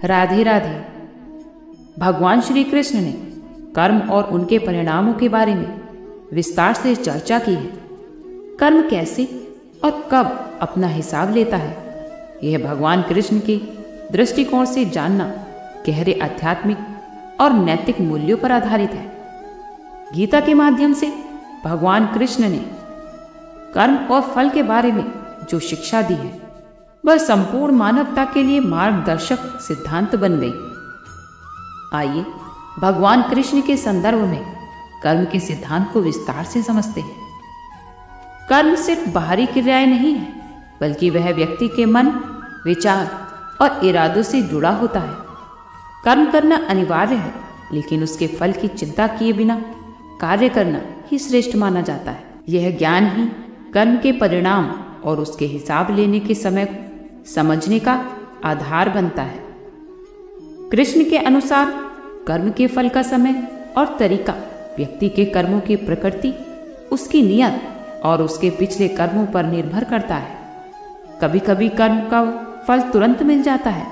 राधे राधे। भगवान श्री कृष्ण ने कर्म और उनके परिणामों के बारे में विस्तार से चर्चा की है। कर्म कैसे और कब अपना हिसाब लेता है, यह भगवान कृष्ण के दृष्टिकोण से जानना गहरे आध्यात्मिक और नैतिक मूल्यों पर आधारित है। गीता के माध्यम से भगवान कृष्ण ने कर्म और फल के बारे में जो शिक्षा दी है, वह संपूर्ण मानवता के लिए मार्गदर्शक सिद्धांत बन गई। आइए भगवान कृष्ण के संदर्भ में कर्म के सिद्धांत को विस्तार से समझते हैं। कर्म सिर्फ बाहरी क्रियाएं नहीं है, बल्कि वह व्यक्ति के मन, विचार और इरादों से जुड़ा होता है। कर्म करना अनिवार्य है, लेकिन उसके फल की चिंता किए बिना कार्य करना ही श्रेष्ठ माना जाता है। यह ज्ञान ही कर्म के परिणाम और उसके हिसाब लेने के समय को समझने का आधार बनता है। कृष्ण के अनुसार कर्म के फल का समय और तरीका व्यक्ति के कर्मों की प्रकृति, उसकी नियत और उसके पिछले कर्मों पर निर्भर करता है। कभी कभी कर्म का फल तुरंत मिल जाता है,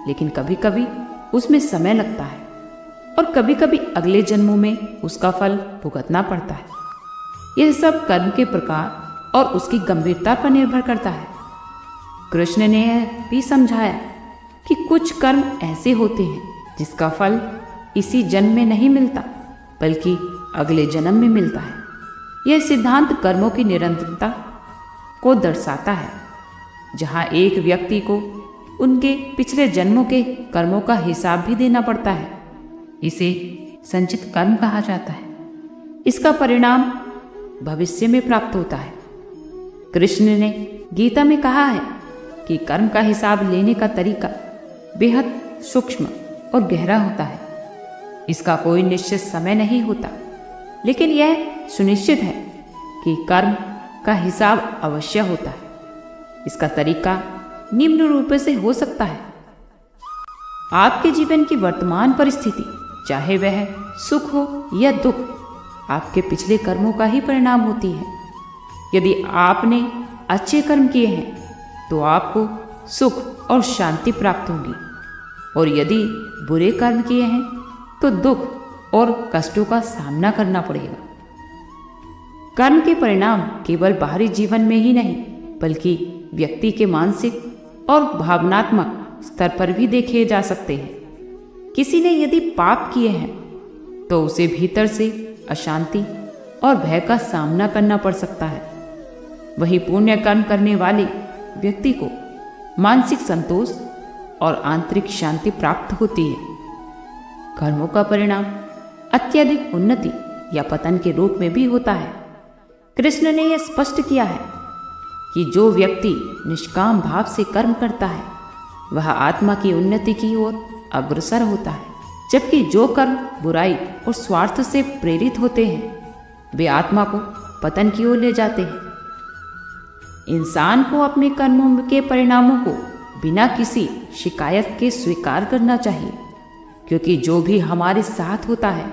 लेकिन कभी कभी उसमें समय लगता है और कभी कभी अगले जन्मों में उसका फल भुगतना पड़ता है। यह सब कर्म के प्रकार और उसकी गंभीरता पर निर्भर करता है। कृष्ण ने यह भी समझाया कि कुछ कर्म ऐसे होते हैं जिसका फल इसी जन्म में नहीं मिलता, बल्कि अगले जन्म में मिलता है। यह सिद्धांत कर्मों की निरंतरता को दर्शाता है, जहाँ एक व्यक्ति को उनके पिछले जन्मों के कर्मों का हिसाब भी देना पड़ता है। इसे संचित कर्म कहा जाता है। इसका परिणाम भविष्य में प्राप्त होता है। कृष्ण ने गीता में कहा है कि कर्म का हिसाब लेने का तरीका बेहद सूक्ष्म और गहरा होता है। इसका कोई निश्चित समय नहीं होता, लेकिन यह सुनिश्चित है कि कर्म का हिसाब अवश्य होता है। इसका तरीका निम्न रूप से हो सकता है। आपके जीवन की वर्तमान परिस्थिति, चाहे वह सुख हो या दुख, आपके पिछले कर्मों का ही परिणाम होती है। यदि आपने अच्छे कर्म किए हैं तो आपको सुख और शांति प्राप्त होगी, और यदि बुरे कर्म किए हैं तो दुख और कष्टों का सामना करना पड़ेगा। कर्म के परिणाम केवल बाहरी जीवन में ही नहीं, बल्कि व्यक्ति के मानसिक और भावनात्मक स्तर पर भी देखे जा सकते हैं। किसी ने यदि पाप किए हैं तो उसे भीतर से अशांति और भय का सामना करना पड़ सकता है। वही पुण्य कर्म करने वाले व्यक्ति को मानसिक संतोष और आंतरिक शांति प्राप्त होती है। कर्मों का परिणाम अत्यधिक उन्नति या पतन के रूप में भी होता है। कृष्ण ने यह स्पष्ट किया है कि जो व्यक्ति निष्काम भाव से कर्म करता है, वह आत्मा की उन्नति की ओर अग्रसर होता है, जबकि जो कर्म बुराई और स्वार्थ से प्रेरित होते हैं, वे आत्मा को पतन की ओर ले जाते हैं। इंसान को अपने कर्मों के परिणामों को बिना किसी शिकायत के स्वीकार करना चाहिए, क्योंकि जो भी हमारे साथ होता है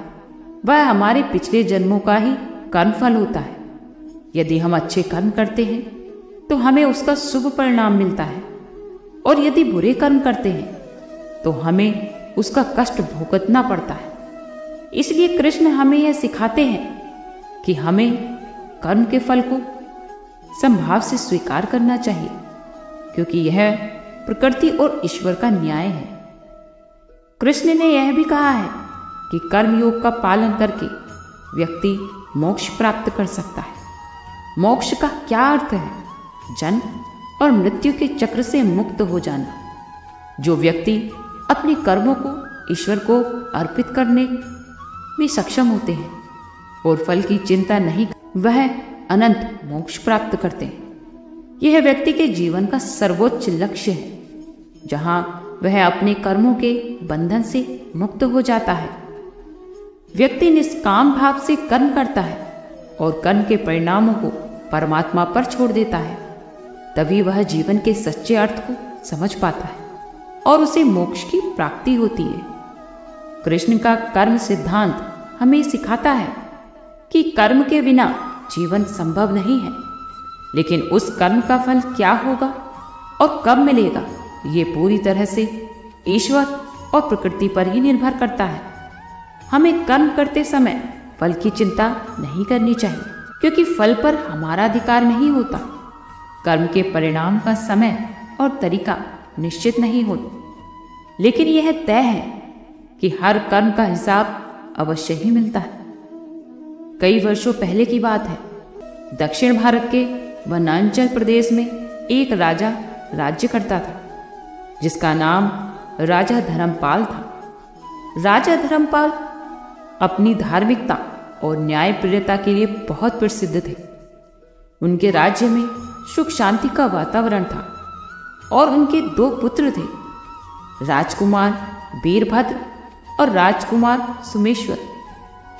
वह हमारे पिछले जन्मों का ही कर्मफल होता है। यदि हम अच्छे कर्म करते हैं तो हमें उसका शुभ परिणाम मिलता है, और यदि बुरे कर्म करते हैं तो हमें उसका कष्ट भुगतना पड़ता है। इसलिए कृष्ण हमें यह सिखाते हैं कि हमें कर्म के फल को संभाव से स्वीकार करना चाहिए, क्योंकि यह प्रकृति और ईश्वर का न्याय है। कृष्ण ने यह भी कहा है कि कर्म योग का पालन करके व्यक्ति मोक्ष प्राप्त कर सकता है। मोक्ष का क्या अर्थ है? जन्म और मृत्यु के चक्र से मुक्त हो जाना। जो व्यक्ति अपने कर्मों को ईश्वर को अर्पित करने में सक्षम होते हैं और फल की चिंता नहीं, वह अनंत मोक्ष प्राप्त करते हैं। यह व्यक्ति के जीवन का सर्वोच्च लक्ष्य है, जहां वह अपने कर्मों के बंधन से मुक्त हो जाता है। व्यक्ति निष्काम भाव से कर्म करता है और कर्म के परिणामों को परमात्मा पर छोड़ देता है। तभी वह जीवन के सच्चे अर्थ को समझ पाता है और उसे मोक्ष की प्राप्ति होती है। कृष्ण का कर्म सिद्धांत हमें सिखाता है कि कर्म के बिना जीवन संभव नहीं है, लेकिन उस कर्म का फल क्या होगा और कब मिलेगा, ये पूरी तरह से ईश्वर और प्रकृति पर ही निर्भर करता है। हमें कर्म करते समय फल की चिंता नहीं करनी चाहिए, क्योंकि फल पर हमारा अधिकार नहीं होता। कर्म के परिणाम का समय और तरीका निश्चित नहीं होता, लेकिन यह तय है कि हर कर्म का हिसाब अवश्य ही मिलता है। कई वर्षों पहले की बात है। दक्षिण भारत के वनांचल प्रदेश में एक राजा राज्य करता था, जिसका नाम राजा धर्मपाल था। राजा धर्मपाल अपनी धार्मिकता और न्यायप्रियता के लिए बहुत प्रसिद्ध थे। उनके राज्य में सुख शांति का वातावरण था और उनके 2 पुत्र थे, राजकुमार वीरभद्र और राजकुमार सुमेश्वर।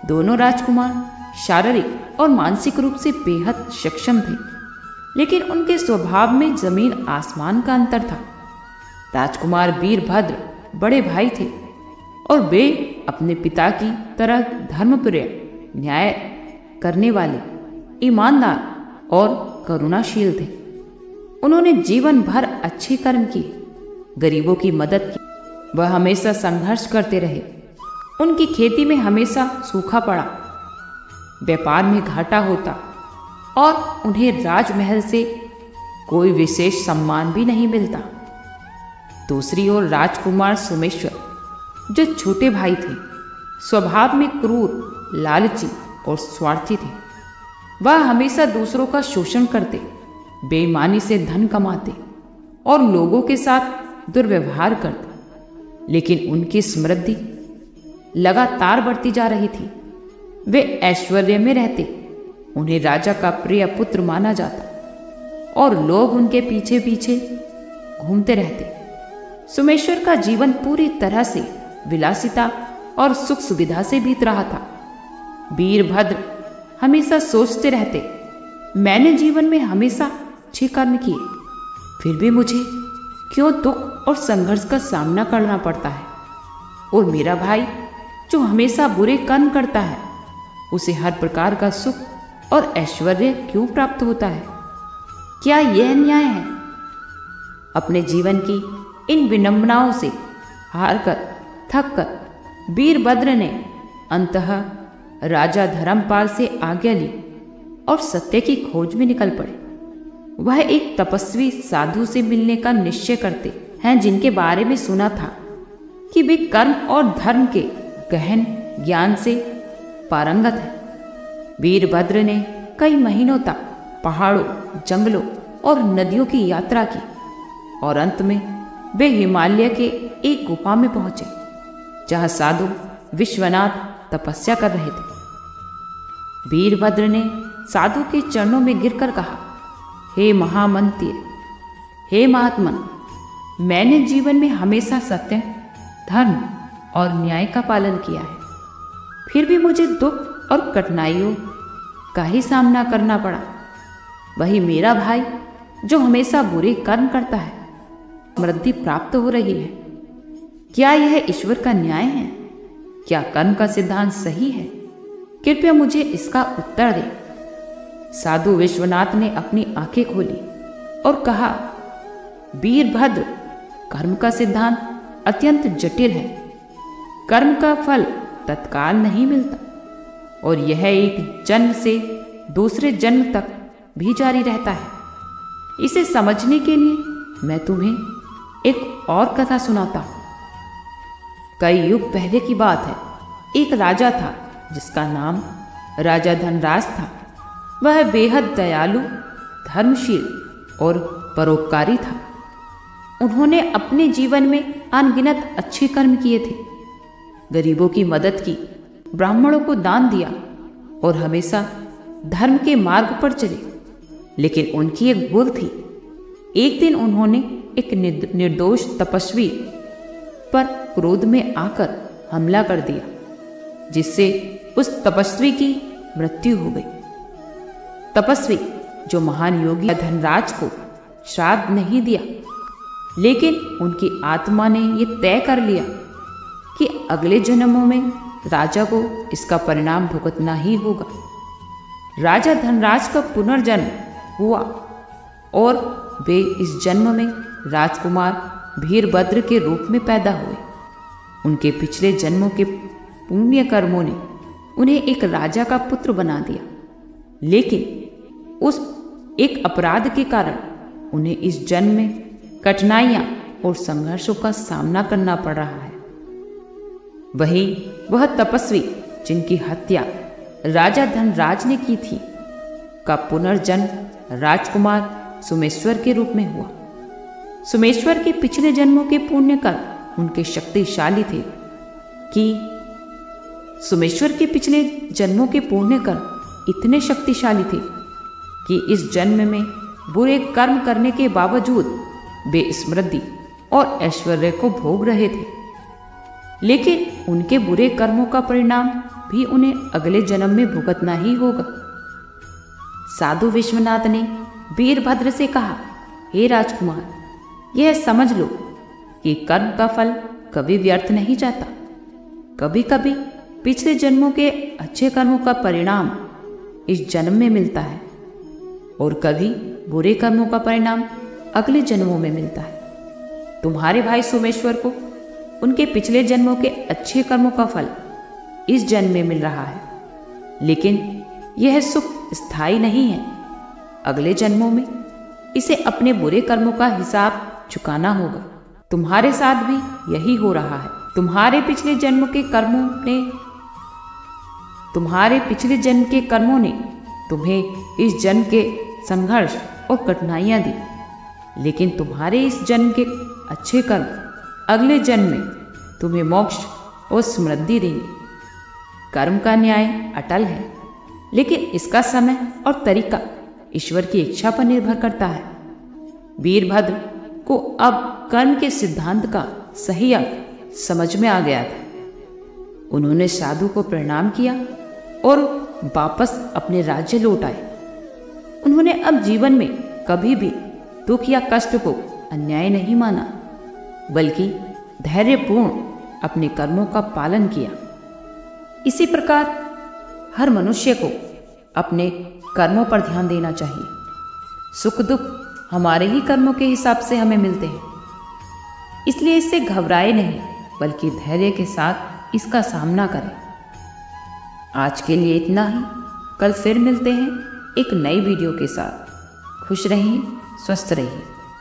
दोनों राजकुमार शारीरिक और मानसिक रूप से बेहद सक्षम थे, लेकिन उनके स्वभाव में जमीन आसमान का अंतर था। राजकुमार वीरभद्र बड़े भाई थे और वे अपने पिता की तरह धर्मप्रिय, न्याय करने वाले, ईमानदार और करुणाशील थे। उन्होंने जीवन भर अच्छे कर्म किए, गरीबों की मदद की। वह हमेशा संघर्ष करते रहे। उनकी खेती में हमेशा सूखा पड़ा, व्यापार में घाटा होता और उन्हें राजमहल से कोई विशेष सम्मान भी नहीं मिलता। दूसरी ओर राजकुमार सोमेश्वर, जो छोटे भाई थे, स्वभाव में क्रूर, लालची और स्वार्थी थे। वह हमेशा दूसरों का शोषण करते, बेईमानी से धन कमाते और लोगों के साथ दुर्व्यवहार करते। लेकिन उनकी समृद्धि लगातार बढ़ती जा रही थी। वे ऐश्वर्य में रहते, उन्हें राजा का प्रिय पुत्र माना जाता और लोग उनके पीछे पीछे घूमते रहते। सोमेश्वर का जीवन पूरी तरह से विलासिता और सुख सुविधा से बीत रहा था। वीरभद्र हमेशा सोचते रहते, मैंने जीवन में हमेशा अच्छे कर्म किए, फिर भी मुझे क्यों दुख और संघर्ष का सामना करना पड़ता है। और मेरा भाई जो हमेशा बुरे कर्म करता है, उसे हर प्रकार का सुख और ऐश्वर्य क्यों प्राप्त होता है? क्या यह न्याय है? अपने जीवन की इन विडंबनाओं से हारकर, थककर वीरभद्र ने अंततः राजा धर्मपाल से आज्ञा ली और सत्य की खोज में निकल पड़े। वह एक तपस्वी साधु से मिलने का निश्चय करते हैं, जिनके बारे में सुना था कि वे कर्म और धर्म के गहन ज्ञान से पारंगत है। वीरभद्र ने कई महीनों तक पहाड़ों, जंगलों और नदियों की यात्रा की और अंत में वे हिमालय के एक गुफा में पहुंचे, जहां साधु विश्वनाथ तपस्या कर रहे थे। वीरभद्र ने साधु के चरणों में गिरकर कहा, हे महामंत्री, हे महात्मन, मैंने जीवन में हमेशा सत्य, धर्म और न्याय का पालन किया है, फिर भी मुझे दुख और कठिनाइयों का ही सामना करना पड़ा। वही मेरा भाई जो हमेशा बुरे कर्म करता है, समृद्धि प्राप्त हो रही है। क्या यह ईश्वर का न्याय है? क्या कर्म का सिद्धांत सही है? कृपया मुझे इसका उत्तर दे। साधु विश्वनाथ ने अपनी आंखें खोली और कहा, वीरभद्र, कर्म का सिद्धांत अत्यंत जटिल है। कर्म का फल तत्काल नहीं मिलता और यह एक जन्म से दूसरे जन्म तक भी जारी रहता है। इसे समझने के लिए मैं तुम्हें एक और कथा सुनाता हूं। कई युग पहले की बात है। एक राजा था जिसका नाम राजा धनराज था। वह बेहद दयालु, धर्मशील और परोपकारी था। उन्होंने अपने जीवन में अनगिनत अच्छे कर्म किए थे। गरीबों की मदद की, ब्राह्मणों को दान दिया और हमेशा धर्म के मार्ग पर चले। लेकिन उनकी एक भूल थी। एक दिन उन्होंने एक निर्दोष तपस्वी पर क्रोध में आकर हमला कर दिया, जिससे उस तपस्वी की मृत्यु हो गई। तपस्वी, जो महान योगी धनराज को श्राप नहीं दिया, लेकिन उनकी आत्मा ने यह तय कर लिया कि अगले जन्मों में राजा को इसका परिणाम भुगतना ही होगा। राजा धनराज का पुनर्जन्म हुआ और वे इस जन्म में राजकुमार वीरभद्र के रूप में पैदा हुए। उनके पिछले जन्मों के पुण्य कर्मों ने उन्हें एक राजा का पुत्र बना दिया, लेकिन उस एक अपराध के कारण उन्हें इस जन्म में कठिनाइयां और संघर्षों का सामना करना पड़ रहा है। वही वह तपस्वी जिनकी हत्या राजा धनराज ने की थी का पुनर्जन्म राजकुमार सोमेश्वर के रूप में हुआ। सोमेश्वर के पिछले जन्मों के पुण्य कर्म उनके शक्तिशाली थे कि सोमेश्वर के पिछले जन्मों के पुण्य कर्म इतने शक्तिशाली थे कि इस जन्म में बुरे कर्म करने के बावजूद वे समृद्धि और ऐश्वर्य को भोग रहे थे, लेकिन उनके बुरे कर्मों का परिणाम भी उन्हें अगले जन्म में भुगतना ही होगा। साधु विश्वनाथ ने वीरभद्र से कहा, हे राजकुमार, यह समझ लो कि कर्म का फल कभी व्यर्थ नहीं जाता। कभी कभी पिछले जन्मों के अच्छे कर्मों का परिणाम इस जन्म में मिलता है और कभी बुरे कर्मों का परिणाम अगले जन्मों में मिलता है। तुम्हारे भाई सोमेश्वर को उनके पिछले जन्मों के अच्छे कर्मों का फल इस जन्म में मिल रहा है, लेकिन यह सुख स्थायी नहीं है। अगले जन्मों में इसे अपने बुरे कर्मों का हिसाब चुकाना होगा। तुम्हारे साथ भी यही हो रहा है। तुम्हारे पिछले जन्म के कर्मों ने तुम्हें इस जन्म के संघर्ष और कठिनाइयां दी, लेकिन तुम्हारे इस जन्म के अच्छे कर्म अगले जन्म में तुम्हें मोक्ष और समृद्धि देंगे। कर्म का न्याय अटल है, लेकिन इसका समय और तरीका ईश्वर की इच्छा पर निर्भर करता है। वीरभद्र को अब कर्म के सिद्धांत का सही अर्थ समझ में आ गया था। उन्होंने साधु को प्रणाम किया और वापस अपने राज्य लौट आए। उन्होंने अब जीवन में कभी भी दुख या कष्ट को अन्याय नहीं माना, बल्कि धैर्यपूर्ण अपने कर्मों का पालन किया। इसी प्रकार हर मनुष्य को अपने कर्मों पर ध्यान देना चाहिए। सुख दुख हमारे ही कर्मों के हिसाब से हमें मिलते हैं, इसलिए इससे घबराए नहीं, बल्कि धैर्य के साथ इसका सामना करें। आज के लिए इतना ही। कल फिर मिलते हैं एक नई वीडियो के साथ। खुश रहिए, स्वस्थ रहिए।